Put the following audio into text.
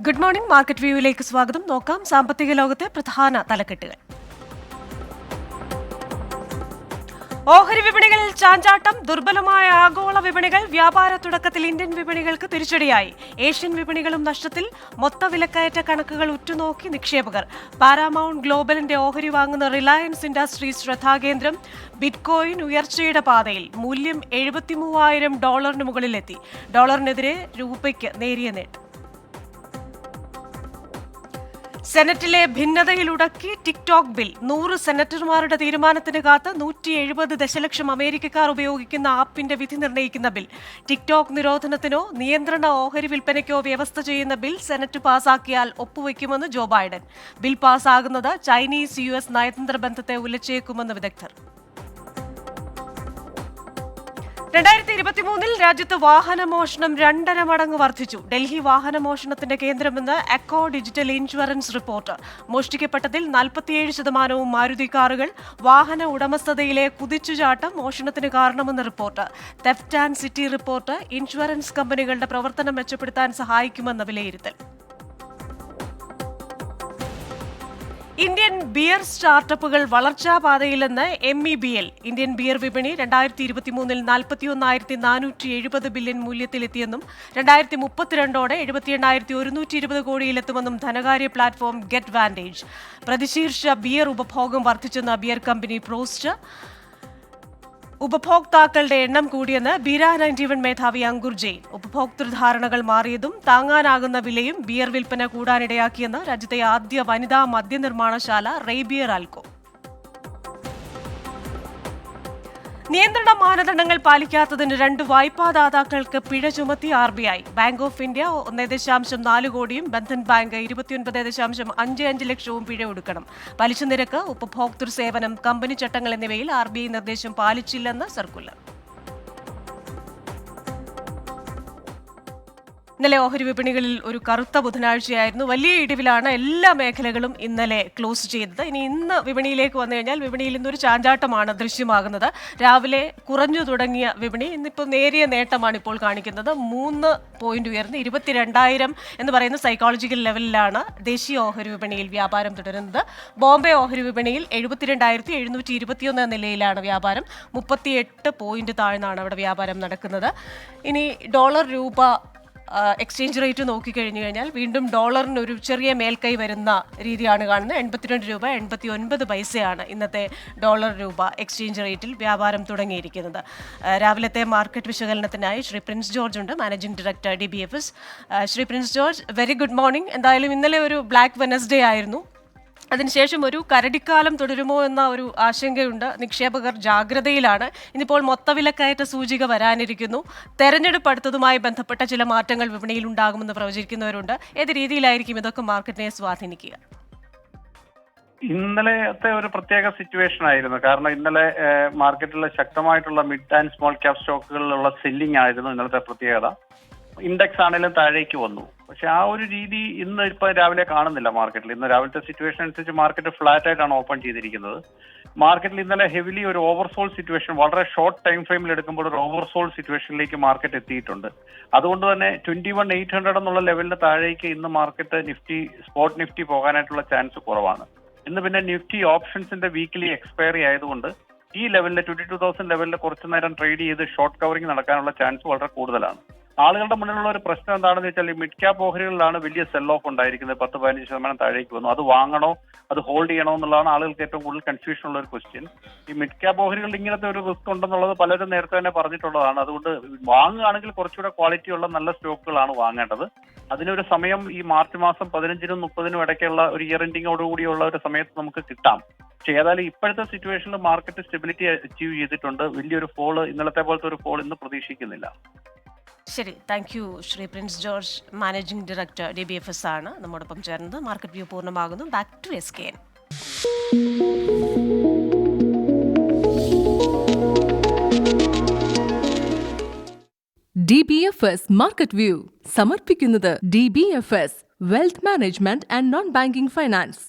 Good morning. Market വ്യൂവിലേക്ക് സ്വാഗതം. നോക്കാം സാമ്പത്തിക ലോകത്തെ പ്രധാന തലക്കെട്ടുകൾ. ഓഹരി വിപണികളിൽ ചാഞ്ചാട്ടം. ദുർബലമായ ആഗോള വിപണികൾ. വ്യാപാര തുടക്കത്തിൽ ഇന്ത്യൻ വിപണികൾക്ക് തിരിച്ചടിയായി. ഏഷ്യൻ വിപണികളും നഷ്ടത്തിൽ. മൊത്ത വിലക്കയറ്റ കണക്കുകൾ ഉറ്റുനോക്കി നിക്ഷേപകർ. പാരാമൗണ്ട് ഗ്ലോബലിന്റെ ഓഹരി വാങ്ങുന്ന റിലയൻസ് ഇൻഡസ്ട്രീസ് ശ്രദ്ധാകേന്ദ്രം. ബിറ്റ്കോയിൻ ഉയർച്ചയുടെ പാതയിൽ. മൂല്യം $73,000 മുകളിലെത്തി. ഡോളറിനെതിരെ രൂപയ്ക്ക് നേരിയ നേട്ടം. സെനറ്റിലെ ഭിന്നതയിലുടക്കി ടിക്ടോക്ക് ബിൽ. 100 സെനറ്റർമാരുടെ തീരുമാനത്തിന് കാത്ത് 170 ദശലക്ഷം അമേരിക്കക്കാർ ഉപയോഗിക്കുന്ന ആപ്പിന്റെ വിധി നിർണ്ണയിക്കുന്ന ബിൽ. ടിക്ടോക്ക് നിരോധനത്തിനോ നിയന്ത്രണ ഓഹരി വിൽപ്പനയ്ക്കോ വ്യവസ്ഥ ചെയ്യുന്ന ബിൽ സെനറ്റ് പാസാക്കിയാൽ ഒപ്പുവെക്കുമെന്ന് ജോ ബൈഡൻ. ബിൽ പാസാകുന്നത് ചൈനീസ് US നയതന്ത്ര ബന്ധത്തെ ഉലച്ചേക്കുമെന്ന് വിദഗ്ധർ. 2023 രാജ്യത്ത് വാഹനമോഷണം 2.5 മടങ്ങ് വർദ്ധിച്ചു. ഡൽഹി വാഹനമോഷണത്തിന്റെ കേന്ദ്രമെന്ന് അക്കോ ഡിജിറ്റൽ ഇൻഷുറൻസ് റിപ്പോർട്ട്. മോഷ്ടിക്കപ്പെട്ടതിൽ 47% മാരുതി കാറുകൾ. വാഹന ഉടമസ്ഥതയിലെ കുതിച്ചുചാട്ടം മോഷണത്തിന് കാരണമെന്ന് report. Theft and city report insurance കമ്പനികളുടെ പ്രവർത്തനം മെച്ചപ്പെടുത്താൻ സഹായിക്കുമെന്ന് വിലയിരുത്തൽ. ഇന്ത്യൻ ബിയർ സ്റ്റാർട്ടപ്പുകൾ വളർച്ചാപാതയിലെന്ന് MEBL. ഇന്ത്യൻ ബിയർ വിപണി 2023 41,470 ബില്യൺ മൂല്യത്തിലെത്തിയെന്നും 2032 78,120 കോടിയിലെത്തുമെന്നും ധനകാര്യ പ്ലാറ്റ്ഫോം ഗെറ്റ് വാൻറ്റേജ്. പ്രതിശീർഷ ബിയർ ഉപഭോഗം വർദ്ധിച്ചെന്ന ബിയർ കമ്പനി പ്രോസ്റ്റ്. ഉപഭോക്താക്കളുടെ എണ്ണം കൂടിയെന്ന് ബീര 91 മേധാവി അങ്കുർ ജെയിൻ. ഉപഭോക്തൃ ധാരണകൾ മാറിയതും താങ്ങാനാകുന്ന വിലയും ബിയർ വിൽപ്പന കൂടാനിടയാക്കിയെന്ന് രാജ്യത്തെ ആദ്യ വനിതാ മദ്യനിർമ്മാണശാല റെയ്ബിയർ ആൽക്കോ. നിയന്ത്രണ മാനദണ്ഡങ്ങൾ പാലിക്കാത്തതിന് 2 വായ്പാദാതാക്കൾക്ക് പിഴ ചുമത്തി RBI. ബാങ്ക് ഓഫ് ഇന്ത്യ 1.4 കോടിയും ബന്ധൻ ബാങ്ക് 29.55 ലക്ഷവും പിഴ ഒടുക്കണം. പലിശ നിരക്ക്, ഉപഭോക്തൃ സേവനം, കമ്പനി ചട്ടങ്ങൾ എന്നിവയിൽ RBI നിർദ്ദേശം പാലിച്ചില്ലെന്ന് സർക്കുലർ. ഇന്നലെ ഓഹരി വിപണികളിൽ ഒരു കറുത്ത ബുധനാഴ്ചയായിരുന്നു. വലിയ ഇടിവിലാണ് എല്ലാ മേഖലകളും ഇന്നലെ ക്ലോസ് ചെയ്തത്. ഇന്ന് വിപണിയിലേക്ക് വന്നു കഴിഞ്ഞാൽ വിപണിയിൽ ഇന്നൊരു ചാഞ്ചാട്ടമാണ് ദൃശ്യമാകുന്നത്. രാവിലെ കുറഞ്ഞു തുടങ്ങിയ വിപണി ഇന്നിപ്പോൾ നേരിയ നേട്ടമാണ് ഇപ്പോൾ കാണിക്കുന്നത്. 3 പോയിന്റ് ഉയർന്ന് 22,000 എന്ന് പറയുന്ന സൈക്കോളജിക്കൽ ലെവലിലാണ് ദേശീയ ഓഹരി വിപണിയിൽ വ്യാപാരം തുടരുന്നത്. ബോംബെ ഓഹരി വിപണിയിൽ 72,721 നിലയിലാണ് വ്യാപാരം. 38 പോയിന്റ് താഴ്ന്നാണ് അവിടെ വ്യാപാരം നടക്കുന്നത്. ഇനി ഡോളർ രൂപ എക്സ്ചേഞ്ച് റേറ്റ് നോക്കിക്കഴിഞ്ഞു കഴിഞ്ഞാൽ വീണ്ടും ഡോളറിന് ഒരു ചെറിയ മേൽക്കൈ വരുന്ന രീതിയാണ് കാണുന്നത്. 82 രൂപ 89 പൈസയാണ് ഇന്നത്തെ ഡോളർ രൂപ എക്സ്ചേഞ്ച് റേറ്റിൽ വ്യാപാരം തുടങ്ങിയിരിക്കുന്നത്. രാവിലത്തെ മാർക്കറ്റ് വിശകലനത്തിനായി ശ്രീ പ്രിൻസ് ജോർജ് ഉണ്ട്, managing director DBFS. Shri prince George, very good morning. എന്തായാലും ഇന്നലെ ഒരു ബ്ലാക്ക് വെനസ്ഡേ ആയിരുന്നു. അതിനുശേഷം ഒരു കരടിക്കാലം തുടരുമോ എന്ന ഒരു ആശങ്കയുണ്ട്. നിക്ഷേപകർ ജാഗ്രതയിലാണ്. ഇന്നിപ്പോൾ മൊത്തവിലക്കയറ്റ സൂചിക വരാനിരിക്കുന്നു. തെരഞ്ഞെടുപ്പ് അടുത്തതുമായി ബന്ധപ്പെട്ട ചില മാറ്റങ്ങൾ വിപണിയിൽ ഉണ്ടാകുമെന്ന് പ്രവചിക്കുന്നവരുണ്ട്. ഏത് രീതിയിലായിരിക്കും ഇതൊക്കെ മാർക്കറ്റിനെ സ്വാധീനിക്കുക? ഇന്നലത്തെ ഒരു പ്രത്യേക സിറ്റുവേഷൻ ആയിരുന്നു. കാരണം ഇന്നലെ മാർക്കറ്റിലെ ശക്തമായിട്ടുള്ള മിഡ് ആൻഡ് സ്മോൾ ക്യാപ് സ്റ്റോക്കുകളിലുള്ള സെല്ലിംഗ് ആയിരുന്നു ഇന്നലത്തെ പ്രത്യേകത. ഇൻഡെക്സ് ആണെങ്കിലും താഴേക്ക് വന്നു. പക്ഷെ ആ ഒരു രീതി ഇന്ന് ഇപ്പൊ രാവിലെ കാണുന്നില്ല മാർക്കറ്റിൽ. ഇന്ന് രാവിലത്തെ സിറ്റുവേഷൻ അനുസരിച്ച് മാർക്കറ്റ് ഫ്ലാറ്റ് ആയിട്ടാണ് ഓപ്പൺ ചെയ്തിരിക്കുന്നത്. മാർക്കറ്റിൽ ഇന്നലെ ഹെവിലി ഒരു ഓവർസോൾ സിറ്റുവേഷൻ, വളരെ ഷോർട്ട് ടൈം ഫ്രെയിമിൽ എടുക്കുമ്പോൾ ഒരു ഓവർസോൾ സിറ്റുവേഷനിലേക്ക് മാർക്കറ്റ് എത്തിയിട്ടുണ്ട്. അതുകൊണ്ട് തന്നെ 21,800 എന്നുള്ള ലെവലിന് താഴേക്ക് ഇന്ന് മാർക്കറ്റ് സ്പോട്ട് നിഫ്റ്റി പോകാനായിട്ടുള്ള ചാൻസ് കുറവാണ്. ഇന്ന് പിന്നെ നിഫ്റ്റി ഓപ്ഷൻസിന്റെ വീക്കിലി എക്സ്പയറി ആയതുകൊണ്ട് ഈ ലെവലിൽ 22,000 ലെവലിൽ കുറച്ചു നേരം ട്രേഡ് ചെയ്ത് ഷോർട്ട് കവറിംഗ് നടക്കാനുള്ള ചാൻസ് വളരെ കൂടുതലാണ്. ആളുകളുടെ മുന്നിലുള്ള ഒരു പ്രശ്നം എന്താണെന്ന് വെച്ചാൽ ഈ മിഡ് ക്യാപ് ഓഹരികളിലാണ് വലിയ സെൽ ഓഫ് ഉണ്ടായിരിക്കുന്നത്. 10-15% താഴേക്ക് വന്നു. അത് വാങ്ങണോ, അത് ഹോൾഡ് ചെയ്യണോ എന്നുള്ളതാണ് ആളുകൾക്ക് ഏറ്റവും കൂടുതൽ കൺഫ്യൂഷൻ ഉള്ള ഒരു ക്വസ്റ്റ്യൻ. ഈ മിഡ് ക്യാപ് ഓഹരികളിൽ ഇങ്ങനത്തെ ഒരു റിസ്ക് ഉണ്ടെന്നുള്ളത് പലരും നേരത്തെ തന്നെ പറഞ്ഞിട്ടുള്ളതാണ്. അതുകൊണ്ട് വാങ്ങുകയാണെങ്കിൽ കുറച്ചുകൂടെ ക്വാളിറ്റി ഉള്ള നല്ല സ്റ്റോക്കുകളാണ് വാങ്ങേണ്ടത്. അതിനൊരു സമയം ഈ മാർച്ച് മാസം 15-നും 30-നും ഇടയ്ക്കുള്ള ഒരു ഇയർ എൻഡിങ്ങോടുകൂടിയുള്ള ഒരു സമയത്ത് നമുക്ക് കിട്ടാം. പക്ഷേ ഏതായാലും ഇപ്പോഴത്തെ സിറ്റുവേഷനിൽ മാർക്കറ്റ് സ്റ്റെബിലിറ്റി അച്ചീവ് ചെയ്തിട്ടുണ്ട്. വലിയൊരു ഫോള്, ഇന്നലത്തെ പോലത്തെ ഒരു ഫോൾ ഇന്ന് പ്രതീക്ഷിക്കുന്നില്ല. ശരി, thank you. Shri prince George, managing director DBFS ആണ് നമ്മോടൊപ്പം ചേർന്നത്. മാർക്കറ്റ് വ്യൂ പൂർണ്ണമാകുന്നു. Back to SKN. DBFS market view സമർപ്പിക്കുന്നത് DBFS wealth management and non banking finance.